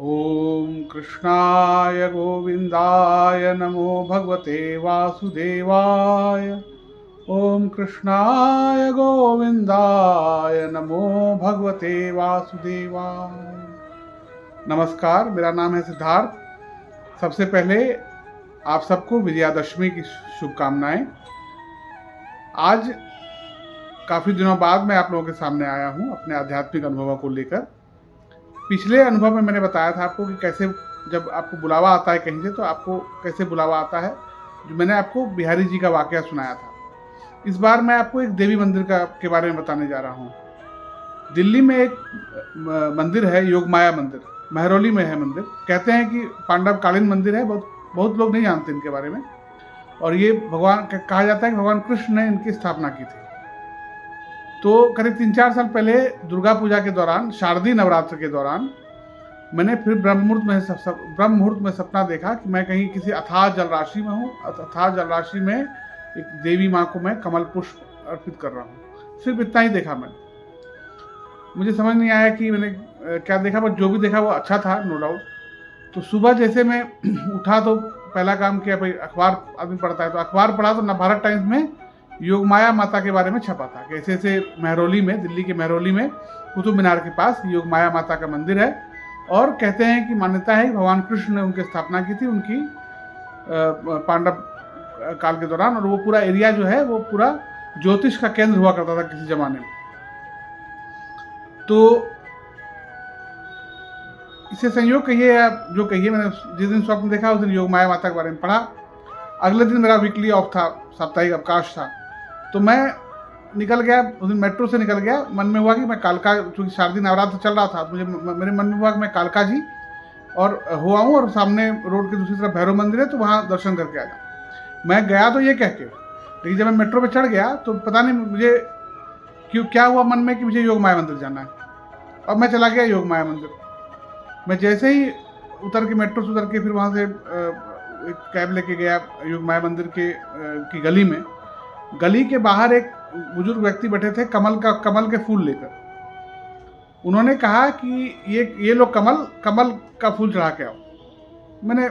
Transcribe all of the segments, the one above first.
ओम कृष्णाय गोविंदाय नमो भगवते वासुदेवाय। ओम कृष्णाय गोविंदाय नमो भगवते वासुदेवाय। नमस्कार, मेरा नाम है सिद्धार्थ। सबसे पहले आप सबको विजयादशमी की शुभकामनाएं। आज काफ़ी दिनों बाद मैं आप लोगों के सामने आया हूं अपने आध्यात्मिक अनुभवों को लेकर। पिछले अनुभव में मैंने बताया था आपको कि कैसे जब आपको बुलावा आता है कहीं से तो आपको कैसे बुलावा आता है, जो मैंने आपको बिहारी जी का वाकया सुनाया था। इस बार मैं आपको एक देवी मंदिर के बारे में बताने जा रहा हूँ। दिल्ली में एक मंदिर है, योगमाया मंदिर, महरौली में है मंदिर। कहते हैं कि पांडवकालीन मंदिर है, बहुत बहुत लोग नहीं जानते इनके बारे में। और ये भगवान कहा जाता है कि भगवान कृष्ण ने इनकी स्थापना की थी। तो करीब 3-4 साल पहले दुर्गा पूजा के दौरान, शारदीय नवरात्र के दौरान, मैंने फिर ब्रह्म मुहूर्त में सपना देखा कि मैं कहीं किसी अथाह जलराशि में हूँ। अथाह जलराशि में एक देवी माँ को मैं कमल पुष्प अर्पित कर रहा हूँ। सिर्फ इतना ही देखा मैंने। मुझे समझ नहीं आया कि मैंने क्या देखा, बट जो भी देखा वो अच्छा था, नो डाउट। तो सुबह जैसे मैं उठा तो पहला काम किया, भाई अखबार आदमी पढ़ता है, तो अखबार पढ़ा तो नवभारत टाइम्स में योगमाया माता के बारे में छपा था। कैसे से महरौली में, दिल्ली के महरौली में कुतुब मीनार के पास योगमाया माता का मंदिर है। और कहते हैं कि मान्यता है कि भगवान कृष्ण ने उनकी स्थापना की थी, उनकी पांडव काल के दौरान। और वो पूरा एरिया जो है वो पूरा ज्योतिष का केंद्र हुआ करता था किसी जमाने में। तो इसे संयोग कहिए या जो कहिए, मैंने जिस दिन स्वप्न देखा उस दिन योगमाया माता के बारे में पढ़ा। अगले दिन मेरा वीकली ऑफ था, साप्ताहिक अवकाश था। तो मैं निकल गया, उस दिन मेट्रो से निकल गया। मन में हुआ कि मैं कालका, चूँकि शारदीय नवरात्र चल रहा था, तो मेरे मन में हुआ कि मैं कालका जी और हुआ हूँ, और सामने रोड के दूसरी तरफ भैरव मंदिर है, तो वहाँ दर्शन करके आ जाऊँ। मैं गया तो ये कह के, लेकिन जब मैं मेट्रो पे चढ़ गया तो पता नहीं मुझे क्यों क्या हुआ मन में कि मुझे योगमाया मंदिर जाना है। और मैं चला गया योगमाया मंदिर। मैं जैसे ही उतर के, मेट्रो से उतर के, फिर वहाँ से एक कैब लेके गया योगमाया मंदिर की गली में। गली के बाहर एक बुजुर्ग व्यक्ति बैठे थे कमल के फूल लेकर। उन्होंने कहा कि ये लोग कमल का फूल चढ़ा के आओ। मैंने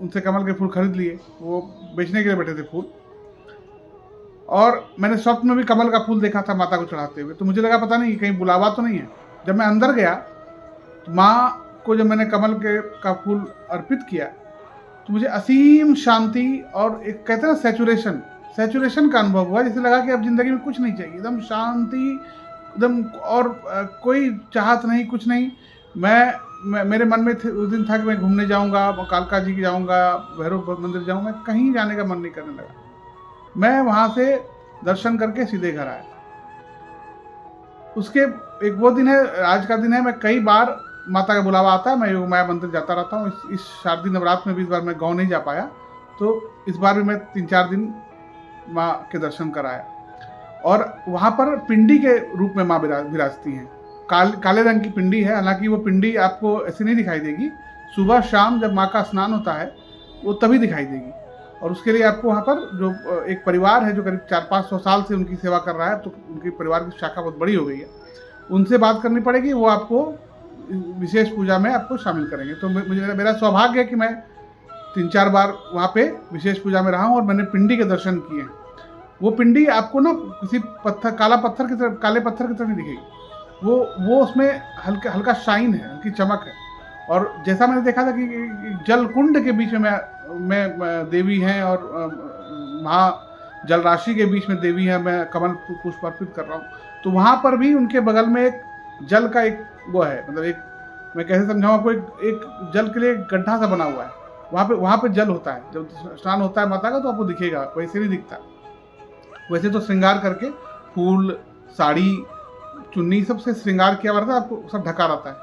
उनसे कमल के फूल खरीद लिए, वो बेचने के लिए बैठे थे फूल। और मैंने स्वप्न में भी कमल का फूल देखा था माता को चढ़ाते हुए। तो मुझे लगा पता नहीं कहीं बुलावा तो नहीं है। जब मैं अंदर गया तो माँ को जब मैंने कमल का फूल अर्पित किया तो मुझे असीम शांति और एक कहते हैं सैचुरेशन का अनुभव हुआ। जैसे लगा कि अब जिंदगी में कुछ नहीं चाहिए, एकदम शांति, एकदम, और कोई चाहत नहीं, कुछ नहीं। मेरे मन में उस दिन था कि मैं घूमने जाऊंगा, कालका जी की जाऊंगा, भैरव मंदिर जाऊंगा, कहीं जाने का मन नहीं करने लगा। मैं वहाँ से दर्शन करके सीधे घर आया। उसके एक वो दिन है, आज का दिन है, मैं कई बार माता का बुलावा आता है, मैं योगमाया मंदिर जाता रहता हूँ। इस शारदीय नवरात्र में भी इस बार मैं गाँव नहीं जा पाया, तो इस बार भी मैं 3-4 दिन माँ के दर्शन कराया। और वहाँ पर पिंडी के रूप में माँ विराजती हैं। काले रंग की पिंडी है। हालांकि वो पिंडी आपको ऐसी नहीं दिखाई देगी, सुबह शाम जब माँ का स्नान होता है वो तभी दिखाई देगी। और उसके लिए आपको वहाँ पर जो एक परिवार है जो करीब 400-500 साल से उनकी सेवा कर रहा है, तो उनकी परिवार की शाखा बहुत बड़ी हो गई है, उनसे बात करनी पड़ेगी। वो आपको विशेष पूजा में आपको शामिल करेंगे। तो मेरा सौभाग्य है कि मैं 3-4 बार वहाँ पे विशेष पूजा में रहा हूँ और मैंने पिंडी के दर्शन किए हैं। वो पिंडी आपको ना किसी काले पत्थर की तरह नहीं दिखेगी। वो उसमें हल्का शाइन है, हल्की चमक है। और जैसा मैंने देखा था कि जल कुंड के बीच में देवी हैं, और वहाँ जलराशि के बीच में देवी है, मैं कमल पुष्प अर्पित कर रहा हूँ। तो वहाँ पर भी उनके बगल में एक जल का एक वो है, मतलब एक, मैं कैसे समझाऊँ आपको, एक जल के लिए गड्ढा सा बना हुआ है। वहाँ पे जल होता है, जब स्नान होता है माता का तो आपको दिखेगा, वैसे नहीं दिखता। वैसे तो श्रृंगार करके फूल, साड़ी, चुन्नी, सबसे श्रृंगार किया रहता है, आपको सब ढका रहता है।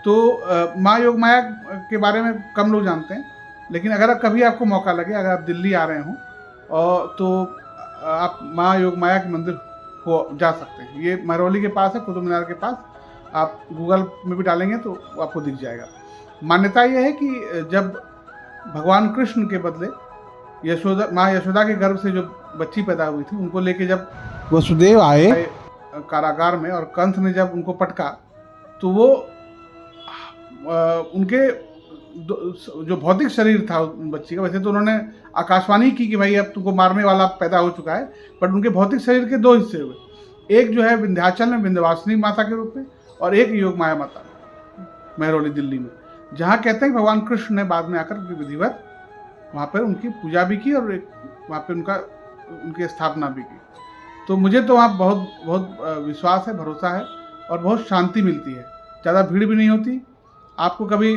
तो माँ योगमाया के बारे में कम लोग जानते हैं, लेकिन अगर कभी आपको मौका लगे, अगर आप दिल्ली आ रहे हों, और तो आप माँ योगमाया के मंदिर जा सकते हैं। ये महरौली के पास है, कुतुब मीनार के पास। आप गूगल में भी डालेंगे तो आपको दिख जाएगा। मान्यता यह है कि जब भगवान कृष्ण के बदले माँ यशोदा के गर्भ से जो बच्ची पैदा हुई थी, उनको लेके जब वसुदेव आए कारागार में, और कंस ने जब उनको पटका, तो वो उनके जो भौतिक शरीर था उन बच्ची का, वैसे तो उन्होंने आकाशवाणी की कि भाई अब तुमको मारने वाला पैदा हो चुका है, बट उनके भौतिक शरीर के 2 हिस्से हुए। एक जो है विंध्याचल में विंध्यवासिनी माता के रूप में, और एक योग माया माता महरौली दिल्ली में, जहाँ कहते हैं कि भगवान कृष्ण ने बाद में आकर विधिवत वहाँ पर उनकी पूजा भी की और वहाँ पे उनकी स्थापना भी की। तो मुझे तो वहाँ बहुत बहुत विश्वास है, भरोसा है, और बहुत शांति मिलती है। ज़्यादा भीड़ भी नहीं होती। आपको कभी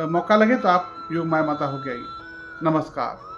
मौका लगे तो आप योग माया माता होके आइए। नमस्कार।